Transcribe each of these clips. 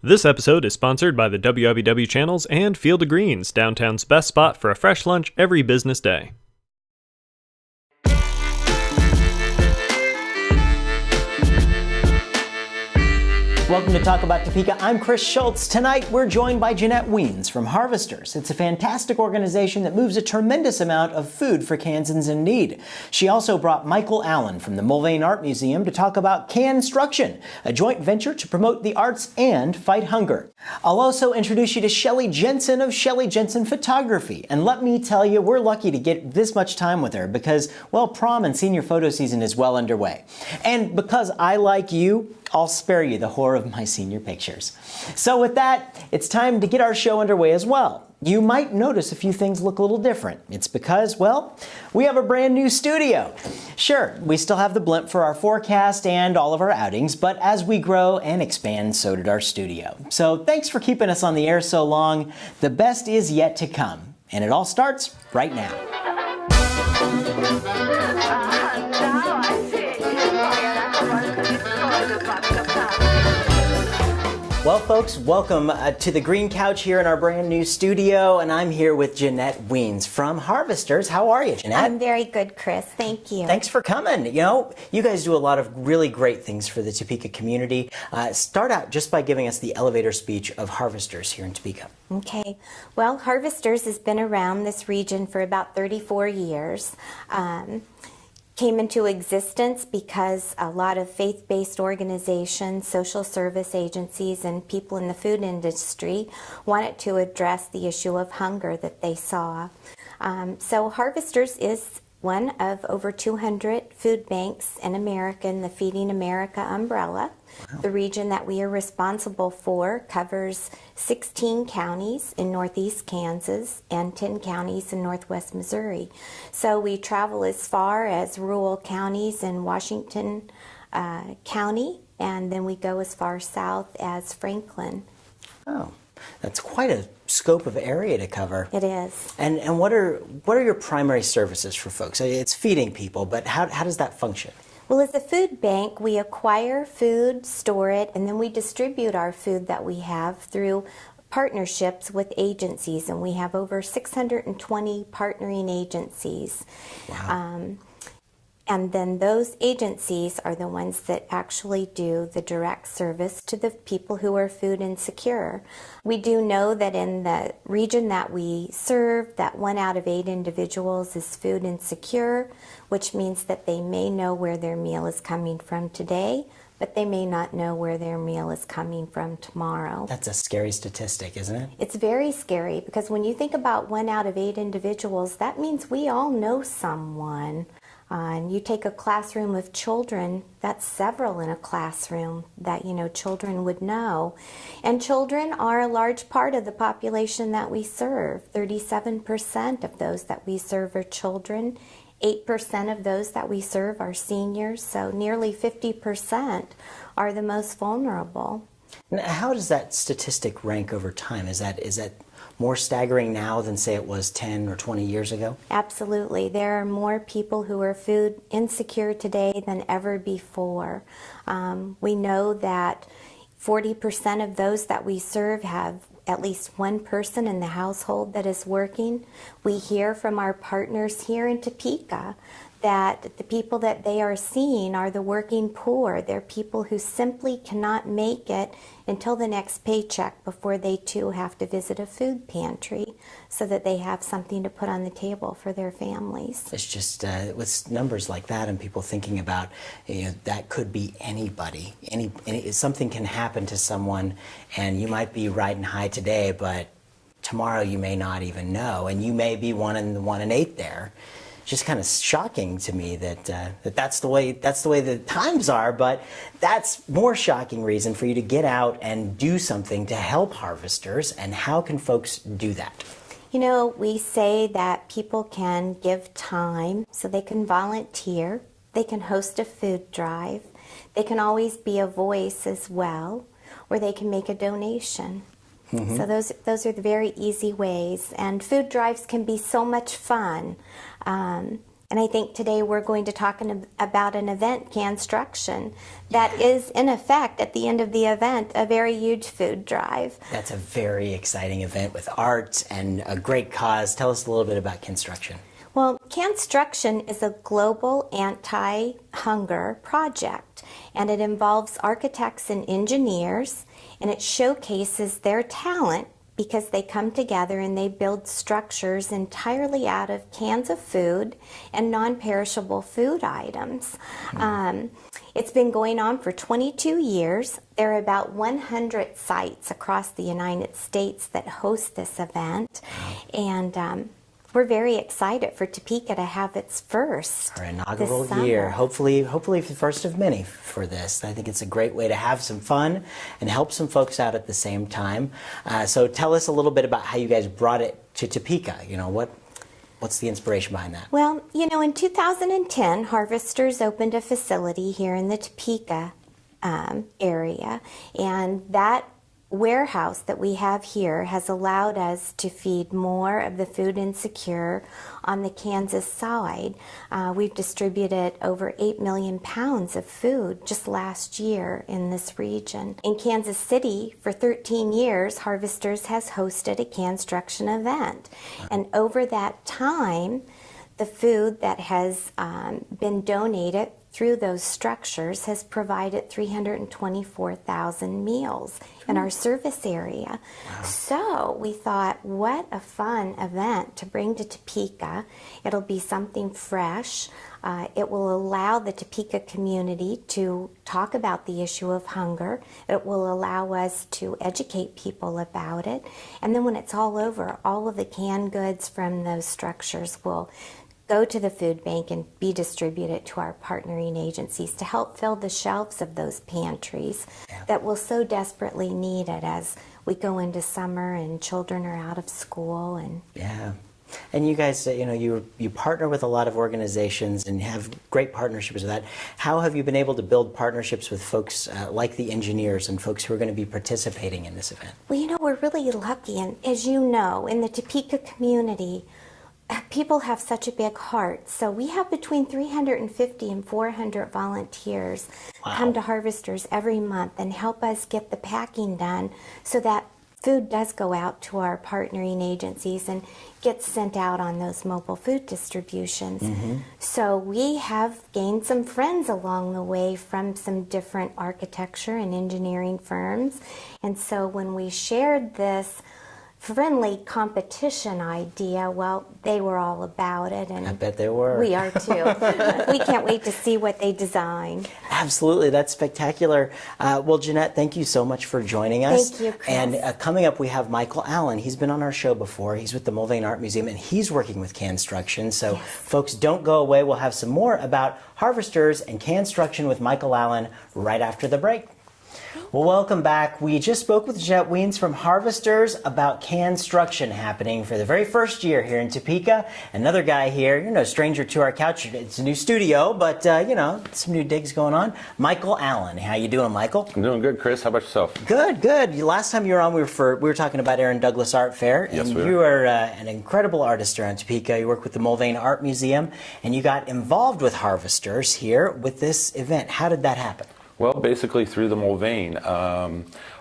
This episode is sponsored by the WWW channels and Field of Greens, downtown's best spot for a fresh lunch every business day. Welcome to Talk About Topeka. I'm Chris Schultz. Tonight we're joined by Jeanette Wiens from Harvesters. It's a fantastic organization that moves a tremendous amount of food for Kansans in need. She also brought Michael Allen from the Mulvane Art Museum to talk about Canstruction, a joint venture to promote the arts and fight hunger. I'll also introduce you to Shelley Jensen of Shelley Jensen Photography. And let me tell you, we're lucky to get this much time with her because, well, prom and senior photo season is well underway. And because I like you, I'll spare you the horror of my senior pictures. So with that, it's time to get our show underway as well. You might notice a few things look a little different. It's because, well, we have a brand new studio. Sure, we still have the blimp for our forecast and all of our outings, but as we grow and expand, so did our studio. So thanks for keeping us on the air so long. The best is yet to come, and it all starts right now. Well, folks, welcome to the green couch here in our brand new studio, and I'm here with Jeanette Wiens from Harvesters. How are you, Jeanette? I'm very good, Chris. Thank you. Thanks for coming. You know, you guys do a lot of really great things for the Topeka community. Start out just by giving us the elevator speech of Harvesters here in Topeka. Okay. Well, Harvesters has been around this region for about 34 years. Came into existence because a lot of faith-based organizations, social service agencies, and people in the food industry wanted to address the issue of hunger that they saw. So Harvesters is one of over 200 food banks in America in the Feeding America umbrella. Wow. The region that we are responsible for covers 16 counties in northeast Kansas and 10 counties in northwest Missouri. So we travel as far as rural counties in Washington County, and then we go as far south as Franklin. Oh, that's quite a scope of area to cover. It is. And what are your primary services for folks? It's feeding people, but how does that function? Well, as a food bank, we acquire food, store it, and then we distribute our food that we have through partnerships with agencies, and we have over 620 partnering agencies. Wow. And then those agencies are the ones that actually do the direct service to the people who are food insecure. We do know that in the region that we serve, that 1 out of 8 individuals is food insecure, which means that they may know where their meal is coming from today, but they may not know where their meal is coming from tomorrow. That's a scary statistic, isn't it? It's very scary because when you think about 1 out of 8 individuals, that means we all know someone. And you take a classroom of children, that's several in a classroom that, children would know. And children are a large part of the population that we serve. 37% of those that we serve are children. 8% of those that we serve are seniors. So nearly 50% are the most vulnerable. Now, how does that statistic rank over time? Is that more staggering now than, say, it was 10 or 20 years ago? Absolutely. There are more people who are food insecure today than ever before. We know that 40% of those that we serve have at least one person in the household that is working. We hear from our partners here in Topeka that the people that they are seeing are the working poor. They're people who simply cannot make it until the next paycheck before they too have to visit a food pantry so that they have something to put on the table for their families. It's just with numbers like that and people thinking about, that could be anybody. Something can happen to someone and you might be riding high today, but tomorrow you may not even know, and you may be one in 8 there. Just kind of shocking to me that's the way the times are, but that's more shocking reason for you to get out and do something to help Harvesters. And how can folks do that? We say that people can give time, so they can volunteer, they can host a food drive, they can always be a voice as well, or they can make a donation. Mm-hmm. So those are the very easy ways, and food drives can be so much fun. And I think today we're going to talk about an event, Canstruction, that is in effect at the end of the event a very huge food drive. That's a very exciting event with art and a great cause. Tell us a little bit about Canstruction. Well, Canstruction is a global anti-hunger project, and it involves architects and engineers, and it showcases their talent because they come together and they build structures entirely out of cans of food and non-perishable food items. It's been going on for 22 years. There are about 100 sites across the United States that host this event, and we're very excited for Topeka to have its first. Our inaugural year. Hopefully the first of many for this. I think it's a great way to have some fun and help some folks out at the same time. So tell us a little bit about how you guys brought it to Topeka. You know, what's the inspiration behind that? Well, you know, in 2010, Harvesters opened a facility here in the Topeka area, and that warehouse that we have here has allowed us to feed more of the food insecure on the Kansas side. We've distributed over 8 million pounds of food just last year in this region. In Kansas City, for 13 years, Harvesters has hosted a Canstruction event. And over that time, the food that has been donated through those structures has provided 324,000 meals in our service area. Wow. So we thought, what a fun event to bring to Topeka. It'll be something fresh. It will allow the Topeka community to talk about the issue of hunger. It will allow us to educate people about it. And then when it's all over, all of the canned goods from those structures will go to the food bank and be distributed to our partnering agencies to help fill the shelves of those pantries that will so desperately need it as we go into summer and children are out of school. And and you guys, you know, you partner with a lot of organizations and have great partnerships with that. How have you been able to build partnerships with folks like the engineers and folks who are going to be participating in this event? Well, you know, we're really lucky, and as you know, in the Topeka community, people have such a big heart. So we have between 350 and 400 volunteers come to Harvesters every month and help us get the packing done so that food does go out to our partnering agencies and gets sent out on those mobile food distributions. So we have gained some friends along the way from some different architecture and engineering firms. And so when we shared this friendly competition idea, well, they were all about it, and I bet they were. We are too. We can't wait to see what they design. Absolutely, that's spectacular. Well, Jeanette, thank you so much for joining us. Thank you, Chris. And coming up, we have Michael Allen. He's been on our show before. He's with the Mulvane Art Museum, and he's working with Canstruction. So, folks, don't go away. We'll have some more about Harvesters and Canstruction with Michael Allen right after the break. Well, welcome back. We just spoke with Jeanette Wiens from Harvesters about Canstruction happening for the very first year here in Topeka. Another guy here, you're no stranger to our couch. It's a new studio, but, you know, some new digs going on. Michael Allen. How you doing, Michael? I'm doing good, Chris. How about yourself? Good, good. Last time you were on, we were talking about Aaron Douglas Art Fair. Yes, and we were. you are an incredible artist around Topeka. You work with the Mulvane Art Museum, and you got involved with Harvesters here with this event. How did that happen? Well, basically through the Mulvane.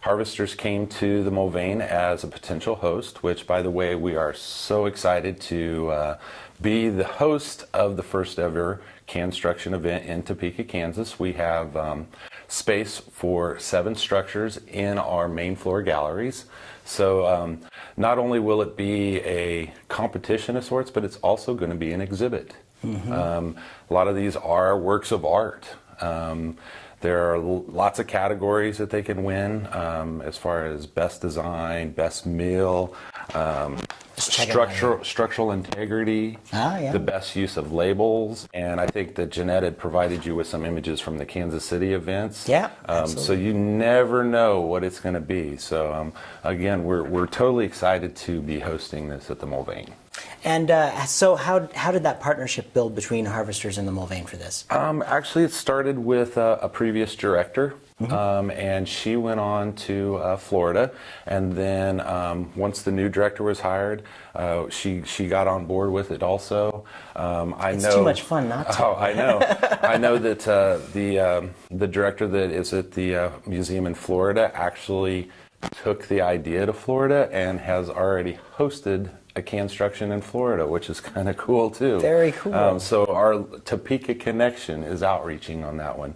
Harvesters came to the Mulvane as a potential host, which, by the way, we are so excited to be the host of the first ever Canstruction event in Topeka, Kansas. We have space for 7 structures in our main floor galleries. So not only will it be a competition of sorts, but it's also going to be an exhibit. A lot of these are works of art. There are lots of categories that they can win as far as best design, best meal, structural integrity, the best use of labels. And I think that Jeanette had provided you with some images from the Kansas City events. Yeah, so you never know what it's going to be. So again, we're totally excited to be hosting this at the Mulvane. And so how did that partnership build between Harvesters and the Mulvane for this? Actually, it started with a previous director and she went on to Florida. And then once the new director was hired, she got on board with it also. It's too much fun not to. Oh, I know. I know that the director that is at the museum in Florida actually took the idea to Florida and has already hosted a Canstruction in Florida, which is kind of cool too. Very cool. So our Topeka connection is outreaching on that one.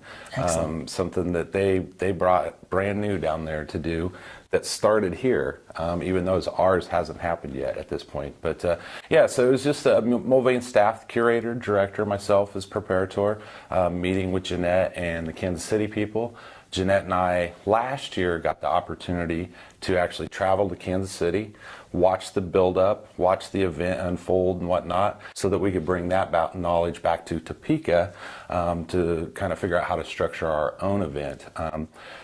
Something that they brought brand new down there to do that started here, even though ours hasn't happened yet at this point. But yeah, so it was just a Mulvane staff, curator, director, myself as preparator, meeting with Jeanette and the Kansas City people. Jeanette and I last year got the opportunity to actually travel to Kansas City, watch the build-up, watch the event unfold and whatnot, so that we could bring that knowledge back to Topeka to kind of figure out how to structure our own event.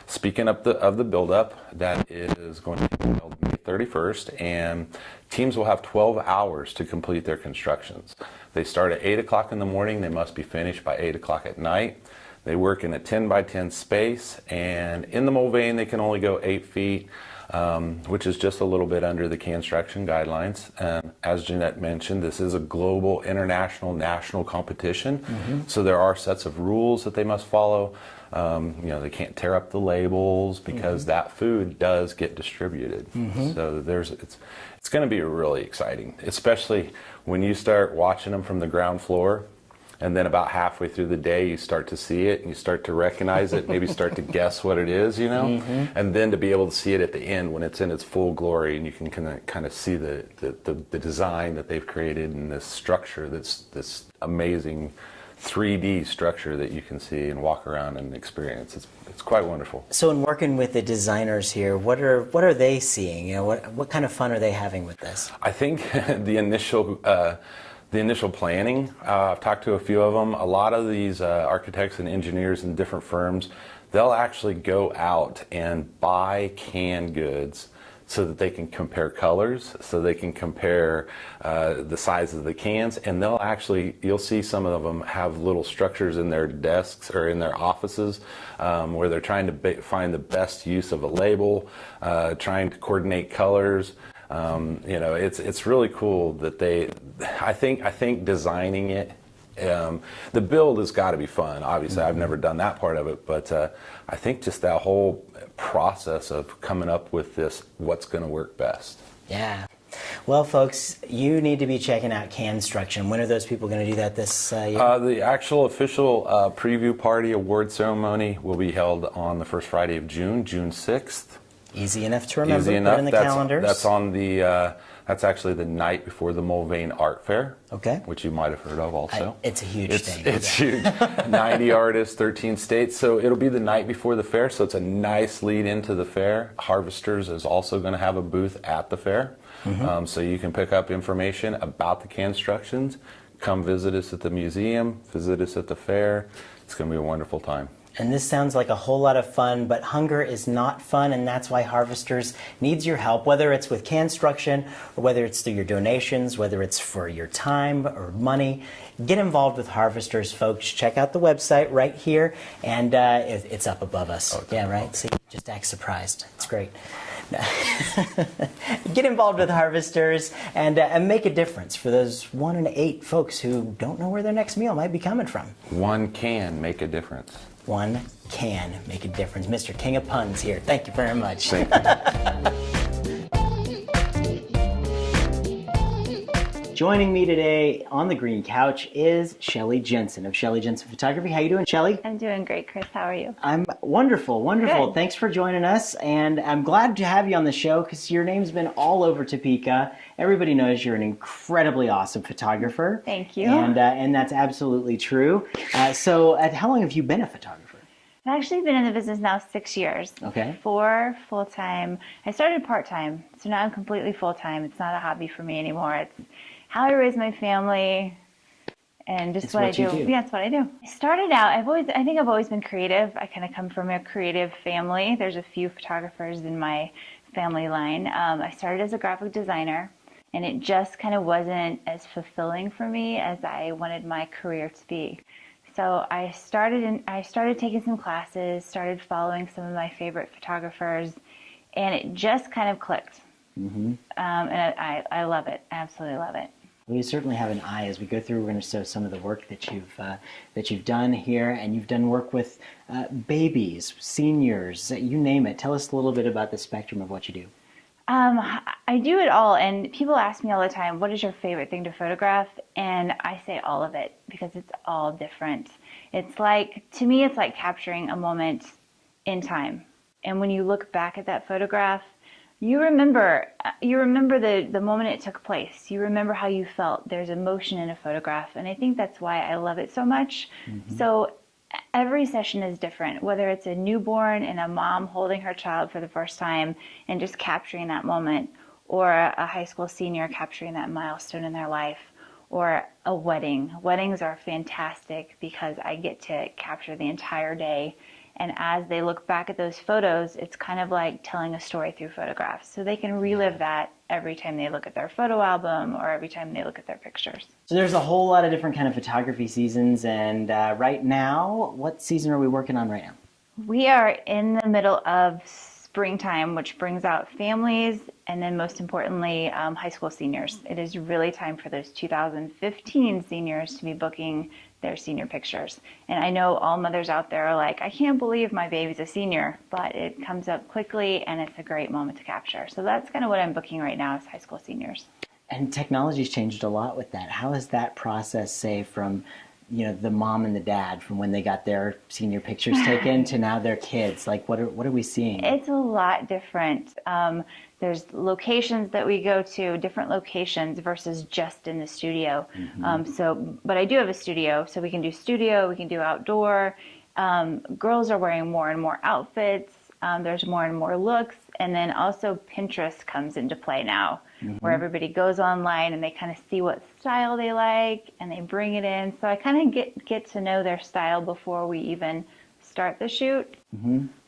Speaking of the build-up, that is going to be held May 31st, and teams will have 12 hours to complete their constructions. They start at 8 o'clock in the morning. They must be finished by 8 o'clock at night. They work in a 10 by 10 space, and in the Mulvane they can only go 8 feet, which is just a little bit under the Canstruction guidelines. As Jeanette mentioned, this is a global, international, national competition, so there are sets of rules that they must follow. They can't tear up the labels because that food does get distributed. So it's going to be really exciting, especially when you start watching them from the ground floor. And then about halfway through the day, you start to see it and you start to recognize it, maybe start to guess what it is, and then to be able to see it at the end when it's in its full glory, and you can kind of see the design that they've created and this structure, this amazing 3D structure that you can see and walk around and experience. It's quite wonderful. So in working with the designers here, what are they seeing? What kind of fun are they having with this? I think the initial planning, I've talked to a few of them. A lot of these architects and engineers in different firms, they'll actually go out and buy canned goods so that they can compare colors, so they can compare the size of the cans, and you'll see some of them have little structures in their desks or in their offices where they're trying to find the best use of a label, trying to coordinate colors. It's really cool that I think designing it, the build has got to be fun. Obviously, I've never done that part of it, but I think just that whole process of coming up with what's going to work best. Yeah. Well, folks, you need to be checking out Canstruction. When are those people going to do that this year? The actual official preview party award ceremony will be held on the first Friday of June 6th. Easy enough to remember. Easy enough. Put in the calendars. That's on the. That's actually the night before the Mulvane Art Fair. Okay. Which you might have heard of also. It's a huge thing. It's huge. 90 artists, 13 states. So it'll be the night before the fair. So it's a nice lead into the fair. Harvesters is also going to have a booth at the fair. So you can pick up information about the Canstructions. Come visit us at the museum. Visit us at the fair. It's going to be a wonderful time. And this sounds like a whole lot of fun, but hunger is not fun, and that's why Harvesters needs your help, whether it's with Canstruction or whether it's through your donations, whether it's for your time or money. Get involved with Harvesters, folks. Check out the website right here, and it's up above us. Yeah, right? See, just act surprised. It's great. Get involved with Harvesters and make a difference for those 1 in 8 folks who don't know where their next meal might be coming from. One can make a difference. One can make a difference. Mr. King of Puns here. Thank you very much. Thank you. Joining me today on the green couch is Shelley Jensen of Shelley Jensen Photography. How you doing, Shelley? I'm doing great, Chris. How are you? I'm wonderful, wonderful. Good. Thanks for joining us, and I'm glad to have you on the show because your name's been all over Topeka. Everybody knows you're an incredibly awesome photographer. Thank you. And that's absolutely true. So how long have you been a photographer? I've actually been in the business now 6 years. Okay. 4 full-time. I started part-time, so now I'm completely full-time. It's not a hobby for me anymore. It's how I raise my family and just It's what I what you do. do. Yeah, it's what I do. I started out, I think I've always been creative. I kind of come from a creative family. There's a few photographers in my family line. I started as a graphic designer, and it just kind of wasn't as fulfilling for me as I wanted my career to be. So I started taking some classes, started following some of my favorite photographers, and it just kind of clicked. And I love it. I absolutely love it. We certainly have an eye as we go through. We're going to show some of the work that you've done here, and you've done work with babies, seniors, you name it. Tell us a little bit about the spectrum of what you do. I do it all, and people ask me all the time, what is your favorite thing to photograph? And I say all of it because it's all different. It's like, to me, it's like capturing a moment in time. And when you look back at that photograph, you remember the moment it took place. You remember how you felt. There's emotion in a photograph, and I think that's why I love it so much. So every session is different, whether it's a newborn and a mom holding her child for the first time and just capturing that moment, or a high school senior capturing that milestone in their life, or a wedding. Weddings are fantastic because I get to capture the entire day. And as they look back at those photos, it's kind of like telling a story through photographs. So they can relive that every time they look at their photo album or every time they look at their pictures. So there's a whole lot of different kind of photography seasons, and right now, what season are we working on right now? We are in the middle of springtime, which brings out families and then most importantly, high school seniors. It is really time for those 2015 seniors to be booking their senior pictures. And I know all mothers out there are like, I can't believe my baby's a senior, but it comes up quickly and it's a great moment to capture. So that's kind of what I'm booking right now is high school seniors. And technology's changed a lot with that. How has that process, say, from the mom and the dad, from when they got their senior pictures taken to now their kids? Like, what are we seeing? It's a lot different. There's locations that we go to, different locations versus just in the studio. But I do have a studio, so we can do outdoor. Girls are wearing more and more outfits. There's more and more looks. And then also Pinterest comes into play now, where everybody goes online and they kind of see what style they like and they bring it in. So I kind of get to know their style before we even start the shoot.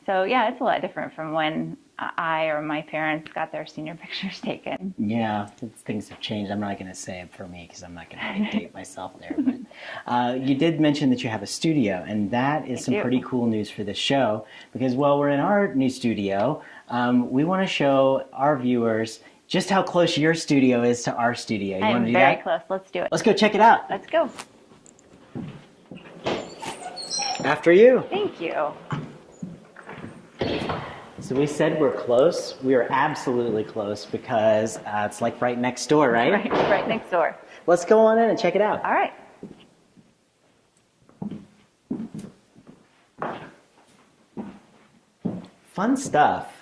So yeah, it's a lot different from when I or my parents got their senior pictures taken. Yeah, things have changed. I'm not going to say it for me because I'm not going to date myself there. But you did mention that you have a studio, and that is some pretty cool news for this show because while we're in our new studio, we want to show our viewers just how close your studio is to our studio. You want to do that? I'm very close. Let's do it. Let's go check it out. Let's go. After you. Thank you. So we said we're close. We are absolutely close because it's like right next door, right? Right next door. Let's go on in and check it out. All right. Fun stuff.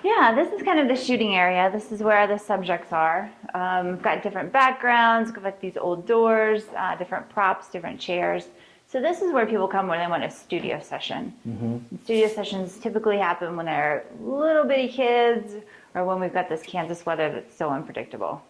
Yeah, this is kind of the shooting area. This is where the subjects are. We've got different backgrounds, we've got these old doors, different props, different chairs. So this is where people come when they want a studio session. Studio sessions typically happen when they're little bitty kids or when we've got this Kansas weather that's so unpredictable.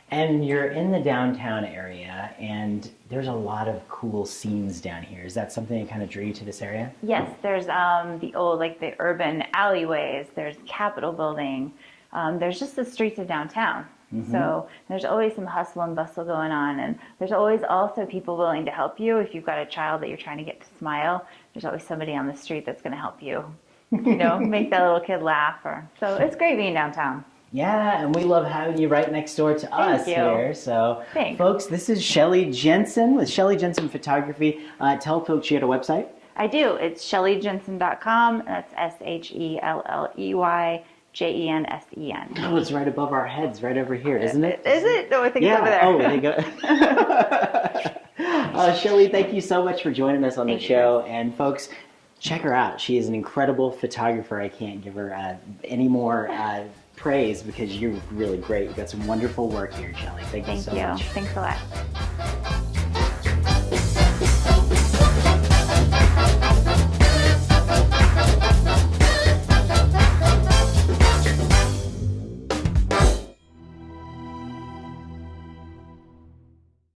And you're in the downtown area, and there's a lot of cool scenes down here. Is that something that kind of drew you to this area? Yes, there's the old, the urban alleyways, there's Capitol building, there's just the streets of downtown. So there's always some hustle and bustle going on, and there's always also people willing to help you. If you've got a child that you're trying to get to smile, there's always somebody on the street that's going to help you, make that little kid laugh. So it's great being downtown. Yeah, and we love having you right next door to us here. So, folks, this is Shelley Jensen with Shelley Jensen Photography. Tell folks you had a website. I do. It's shelleyjensen.com. That's SHELLEYJENSEN. Oh, it's right above our heads, right over here, isn't it? Is it? No, I think it's over there. Oh, there you go. Shelley, thank you so much for joining us on the show. And folks, check her out. She is an incredible photographer. I can't give her any more praise because you're really great. You've got some wonderful work here, Shelley. Thank you so much. Thanks a lot.